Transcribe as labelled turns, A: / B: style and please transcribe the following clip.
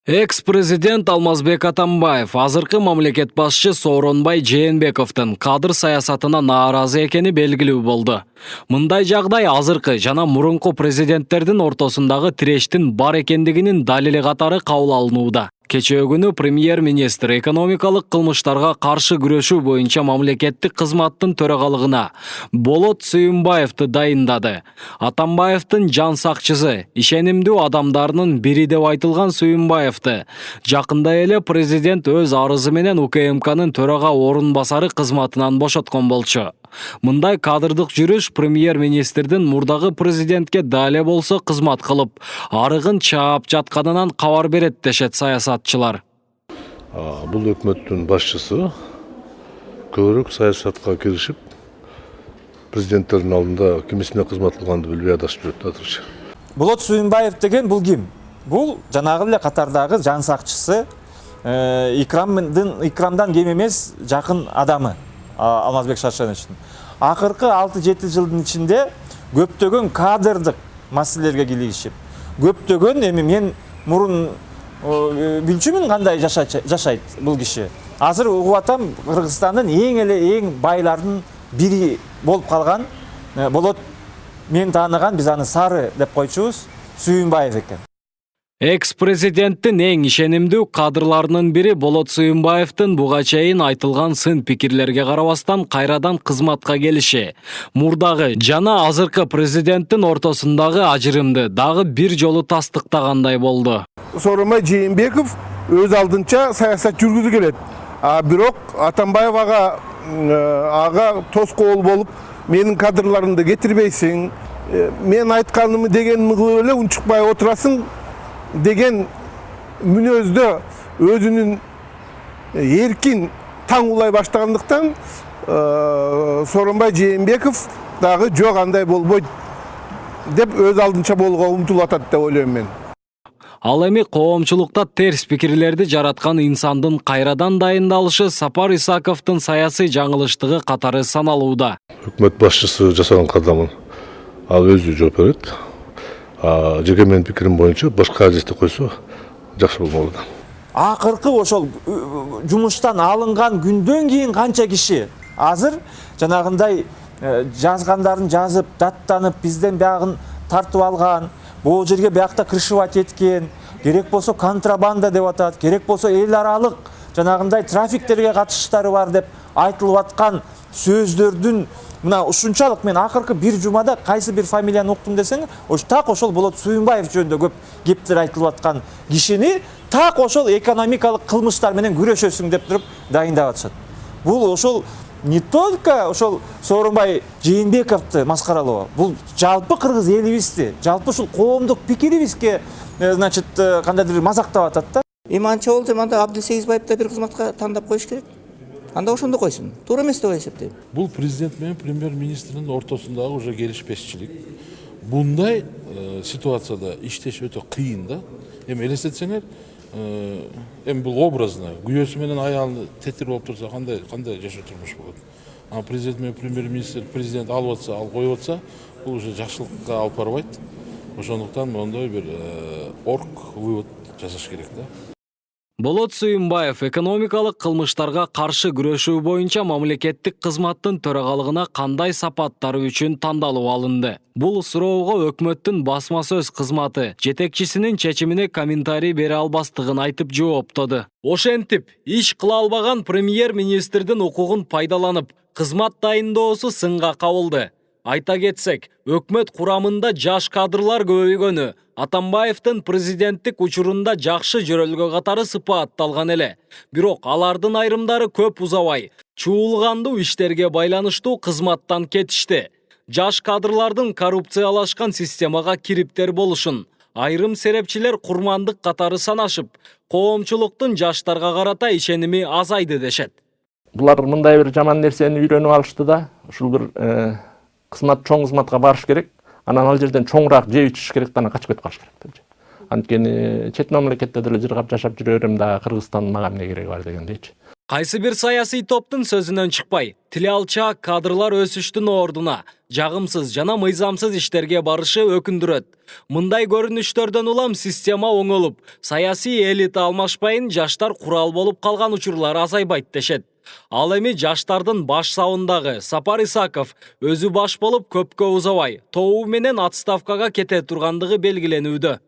A: Экс-президент Алмазбек Атамбаев азыркы мамлекет башчы Сооронбай Жээнбековдун кадр саясатына нааразы экени белгилүү болду. Мындай жагдай азыркы жана мурунку президенттердин ортосундагы тирештин бар экендигинин далили катары кабыл алынууда. Кечээ күнү премьер-министр экономикалык кылмыштарга каршы күрөшүү боюнча мамлекеттик кызматтын төрагалыгына Болот Сүйүнбаевди дайындады. Атамбаевдин жан сакчысы, ишенимдүү адамдарынын бири деп айтылган Сүйүнбаевди жакында эле президент өз арызы менен УКМКнын төрага орун басары кызматынан бошоткон болчу. Мындай кадрдык жүрүш премьер-министрдин мурдагы президентке дале болсо кызмат кылып, арыгын чаап жатканынан кабар берет дешет саясатчылар.
B: Бул өкмөттүн башчысы көбүрөөк саясатка киришип, президенттердин алдында кимисине кызмат кылганды билбей адашып жүрөт азырча.
C: Болот Сүйүнбаев деген бул ким? Бул жанагы эле катардагы жан сакчысы, икрамдан кем эмес жакын адамы. Алмазбек Шаршеновичтин. Акыркы 6-7 жылдын ичинде көптөгөн кадрдык маселелерге кийлигишип, көптөгөн эми мен мурун билчүмүн кандай жашайт бул киши. Азыр угуп атам, Кыргызстандын эң байлардын бири болуп калган Болот, мен тааныган, биз аны Сары деп койчубуз, Сүйүнбаев экен.
A: Экс-президенттин эң ишенимдүү кадрларынын бири Болот Сүйүнбаевдин буга чейин айтылган сын пикирлерге карабастан кайрадан кызматка келиши, мурдагы жана азыркы президенттин ортосундагы ажырымды дагы бир жолу тастыктагандай болду.
D: Сооронбай Жээнбеков өз алдынча саясат жүргүзүп келет. Бирок Атамбаев ага тоскоол болуп, менин кадрларымды кетирбейсиң, мен айтканымды дегеними кылып эле унчукпай отурасың деген мүнөздө өзүнүн эркин таң улай баштагандыктан Сооронбай Жээнбеков дагы жок андай болбойт деп өз алдынча болууга умтулуп атат деп ойлойм мен.
A: Ал эми коомчулукта терс пикирлерди жараткан инсандын кайрадан дайындалышы Сапар Исаковдун саясий жаңылыштыгы катары саналууда.
B: Өкмөт башчысы жасаган кадамын ал өзү жооп берет. Жеке менин пикирим боюнча башка адисти койсо жакшы болмок.
C: Акыркы ошол жумуштан алынган күндөн кийин канча киши азыр жанагындай жазгандарын жазып, даттанып, бизден биягын тартып алган, бул жерге биякта крышевать эткен, керек болсо контрабанда деп атат, керек болсо эл аралык жанагындай трафиктерге катыштары бар деп айтылып аткан сөздөрдүн мына ушунчалык мен акыркы бир жумада кайсы бир фамилияны уктум десең, так ошол Болот Сүйүнбаев жөнүндө көп кептер айтылып аткан кишини так ошол экономикалык кылмыштар менен күрөшөсүң деп туруп дайындап атышат. Бул ошол не только ошол Сооронбай Жээнбековду маскаралоо, бул жалпы кыргыз элибизди, жалпы ушул коомдук пикирибизге, значит, кандайдыр мазактап атат да.
E: Эми анча болду, анда Абдысегизбаевди бир кызматка тандап коюш керек. Анда ошондо койсун. Туура эмес деп эсептейм.
F: Бул президент менен премьер-министрдин ортосундагы уже келишпешчилик. Bunday ситуацияда иштеш өтө кыйын да. Эми элестетсеңер, эми бул образно күйөөсү менен аялы тетир болуп турса кандай жашоо турмуш болот. Президент менен премьер-министр президент алып атса, ал коюп атса, бул уже жакшылыкка алып барбайт. Ошондуктан мондой бир вывод жасаш керек да.
A: Болот Сүйүнбаев экономикалык кылмыштарга каршы күрөшүү боюнча мамлекеттик кызматтын төрагалыгына кандай сапаттары үчүн тандалып алынды? Бул суроого өкмөттүн басма сөз кызматы жетекчисинин чечимине комментарий бере албастыгын айтып жооптоду. Ошентип, иш кыла албаган премьер-министрдин укугун пайдаланып, кызмат дайындоосу сынга кабылды. Айта кетсек, өкмөт курамында жаш кадрлар көбөйгөнү Атамбаевдин президенттик учурунда жакшы жөрөлгө катары сыпатталган эле. Бирок алардын айрымдары көп узабай, чуулгандуу иштерге байланыштуу кызматтан кетишти. Жаш кадрлардын коррупциялашкан системага кириптер болушун айрым серепчилер курмандык катары санашып, коомчулуктун жаштарга карата ишеними азайды дешет.
G: Булар мындай бир жаман нерсени үйрөнүп алышты да, ушул бир чоң кызматка барыш керек, анан ал жерден чоңураак жеп ичиш керек, анан качып кетип калыш керек деп. Анткени чет мамлекетте деле жыргап жашап жүрөрүм да, Кыргызстандын мага эмне кереги бар дегендейчи.
A: Кайсы бир саясий топтун сөзүнөн чыкпай, тили алчаак кадрлар өсүштүн ордуна жагымсыз жана мыйзамсыз иштерге барышы өкүндүрөт. Мындай көрүнүштөрдөн улам система оңолуп, саясий элита алмашпайын жаштар курал болуп калган учурлар азайбайт дешет. Ал эми жаштардын баш сабындагы Сапар Исаков өзү баш болуп көпкө узабай тобу менен отставкага кете тургандыгы белгиленүүдө.